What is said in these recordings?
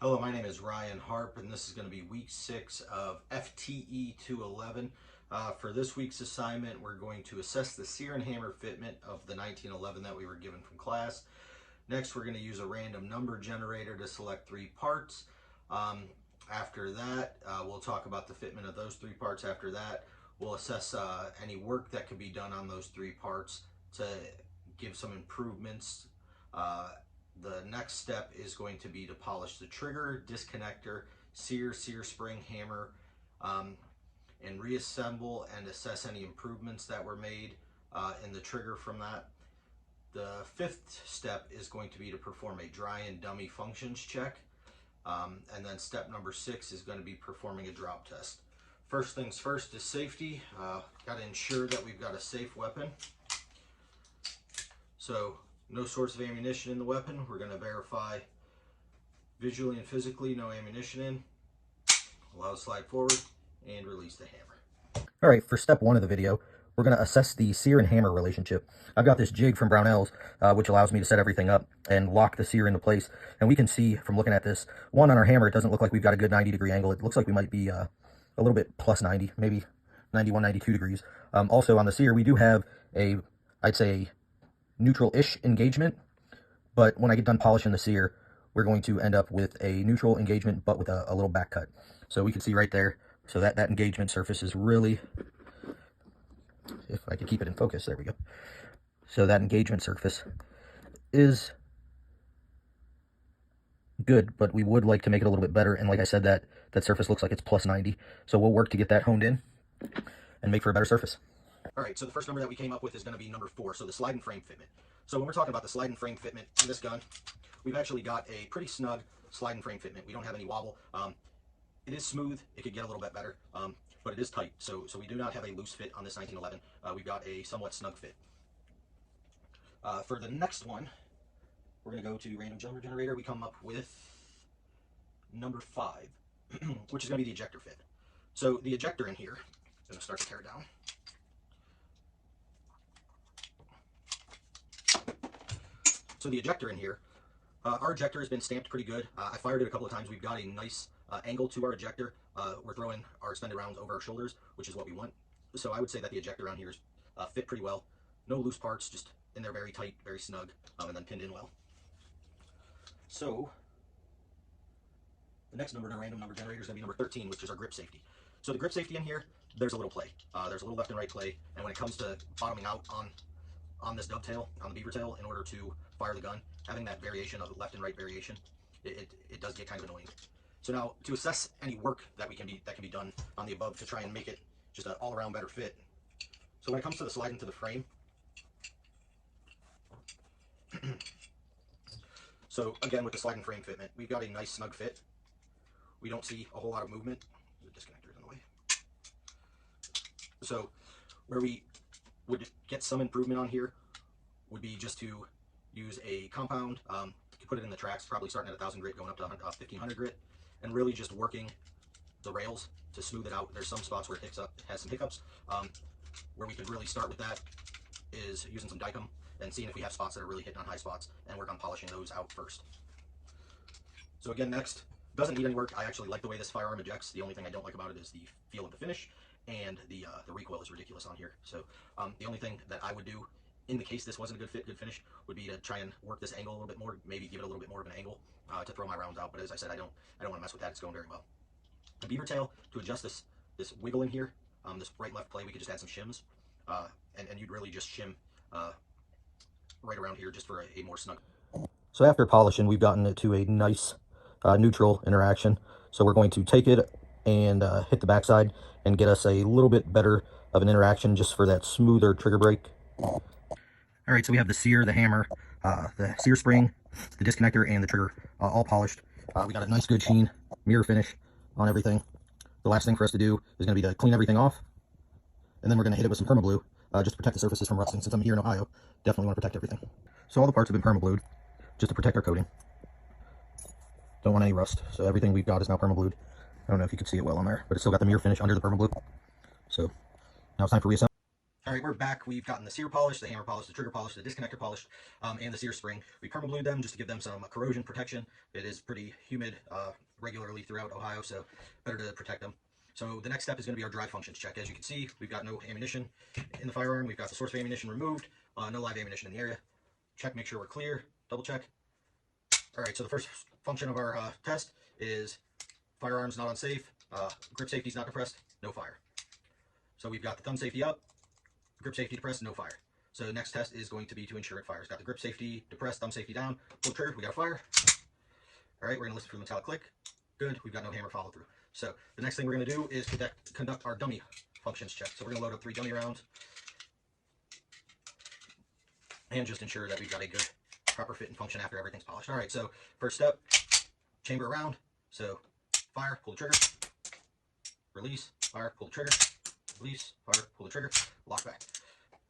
Hello, my name is Ryan Harp, and this is going to be week 6 of FTE 211. For this week's assignment, we're going to assess the sear and hammer fitment of the 1911 that we were given from class. Next, we're going to use a random number generator to select 3 parts. After that, we'll talk about the fitment of those 3 parts. After that, we'll assess any work that could be done on those 3 parts to give some improvements. The next step is going to be to polish the trigger, disconnector, sear spring, hammer, and reassemble and assess any improvements that were made in the trigger from that. The 5th step is going to be to perform a dry and dummy functions check. And then step number 6 is going to be performing a drop test. First things first is safety. Got to ensure that we've got a safe weapon. So no source of ammunition in the weapon. We're going to verify visually and physically no ammunition in. Allow the slide forward and release the hammer. All right, for step 1 of the video, we're going to assess the sear and hammer relationship. I've got this jig from Brownells, which allows me to set everything up and lock the sear into place. And we can see from looking at this, on our hammer, it doesn't look like we've got a good 90-degree angle. It looks like we might be a little bit plus 90, maybe 91, 92 degrees. Also on the sear, we do have I'd say, neutral-ish engagement, but when I get done polishing the sear, we're going to end up with a neutral engagement, but with a little back cut. So we can see right there, so that engagement surface is really, if I could keep it in focus, there we go. So that engagement surface is good, but we would like to make it a little bit better, and like I said, that surface looks like it's plus 90, so we'll work to get that honed in and make for a better surface. All right, so the first number that we came up with is going to be number 4, so the slide and frame fitment. So when we're talking about the slide and frame fitment on this gun, we've actually got a pretty snug slide and frame fitment. We don't have any wobble. It is smooth. It could get a little bit better, but it is tight. So we do not have a loose fit on this 1911. We've got a somewhat snug fit. For the next one, we're going to go to random number generator. We come up with number 5, which is going to be the ejector fit. So the ejector in here, I'm going to start to tear it down. So the ejector in here, our ejector has been stamped pretty good. I fired it a couple of times. We've got a nice angle to our ejector. We're throwing our expended rounds over our shoulders, which is what we want. So I would say that the ejector around here is fit pretty well. No loose parts, just in there very tight, very snug, and then pinned in well. So the next number in our random number generator is going to be number 13, which is our grip safety. So the grip safety in here, there's a little play. There's a little left and right play, and when it comes to bottoming out on this dovetail, on the beaver tail, in order to fire the gun, having that variation of left and right variation, it does get kind of annoying. So now, to assess any work that can be done on the above to try and make it just an all-around better fit. So when it comes to the slide into the frame, so again with the slide and frame fitment, we've got a nice snug fit. We don't see a whole lot of movement. The disconnector is in the way. So where we would get some improvement on here would be just to use a compound, put it in the tracks, probably starting at 1,000 grit, going up to 1,500 grit, and really just working the rails to smooth it out. There's some spots where it has some hiccups. Where we could really start with that is using some Dicom and seeing if we have spots that are really hitting on high spots, and work on polishing those out first. So again, next, doesn't need any work. I actually like the way this firearm ejects. The only thing I don't like about it is the feel of the finish, and the recoil is ridiculous on here. So the only thing that I would do in the case this wasn't a good finish would be to try and work this angle a little bit more, maybe give it a little bit more of an angle to throw my rounds out. But as I said, I don't want to mess with that. It's going very well. The beaver tail, to adjust this wiggle in here, this right and left play, we could just add some shims, and you'd really just shim right around here just for a more snug. So after polishing, we've gotten it to a nice neutral interaction. So we're going to take it and hit the backside and get us a little bit better of an interaction just for that smoother trigger break. All right, so we have the sear, the hammer, the sear spring, the disconnector, and the trigger all polished. We got a nice good sheen, mirror finish on everything. The last thing for us to do is going to be to clean everything off, and then we're going to hit it with some permablue just to protect the surfaces from rusting. Since I'm here in Ohio, definitely want to protect everything. So all the parts have been permablued just to protect our coating. Don't want any rust, so everything we've got is now permablued. I don't know if you can see it well on there, but it's still got the mirror finish under the permablue. So now it's time for reassembly. All right, we're back. We've gotten the sear polished, the hammer polished, the trigger polished, the disconnector polished, and the sear spring. We perma-blued them just to give them some corrosion protection. It is pretty humid regularly throughout Ohio, so better to protect them. So the next step is going to be our dry functions check. As you can see, we've got no ammunition in the firearm. We've got the source of ammunition removed, no live ammunition in the area. Check, make sure we're clear, double check. All right, so the first function of our test is firearms not unsafe, grip safety is not depressed, no fire. So we've got the thumb safety up, grip safety depressed, no fire. So the next test is going to be to ensure it fires. Got the grip safety depressed, thumb safety down, pull the trigger, we got a fire. All right, we're gonna listen for the metallic click. Good, we've got no hammer follow through. So the next thing we're gonna do is conduct our dummy functions check. So we're gonna load up 3 dummy rounds and just ensure that we've got a good proper fit and function after everything's polished. All right, so first step, chamber around. So fire, pull the trigger, release, fire, pull the trigger, release, fire, pull the trigger, lock back.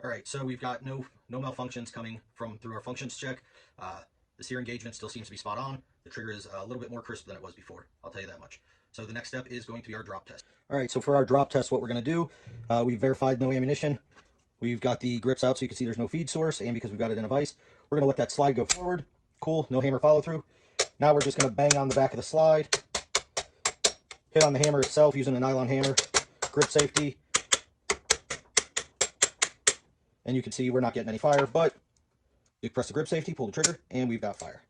All right, so we've got no malfunctions coming through our functions check. The sear engagement still seems to be spot on. The trigger is a little bit more crisp than it was before. I'll tell you that much. So the next step is going to be our drop test. All right, so for our drop test, what we're going to do, we've verified no ammunition. We've got the grips out so you can see there's no feed source, and because we've got it in a vise, we're going to let that slide go forward. Cool, no hammer follow through. Now we're just going to bang on the back of the slide, hit on the hammer itself using a nylon hammer, grip safety, and you can see we're not getting any fire, but you press the grip safety, pull the trigger, and we've got fire.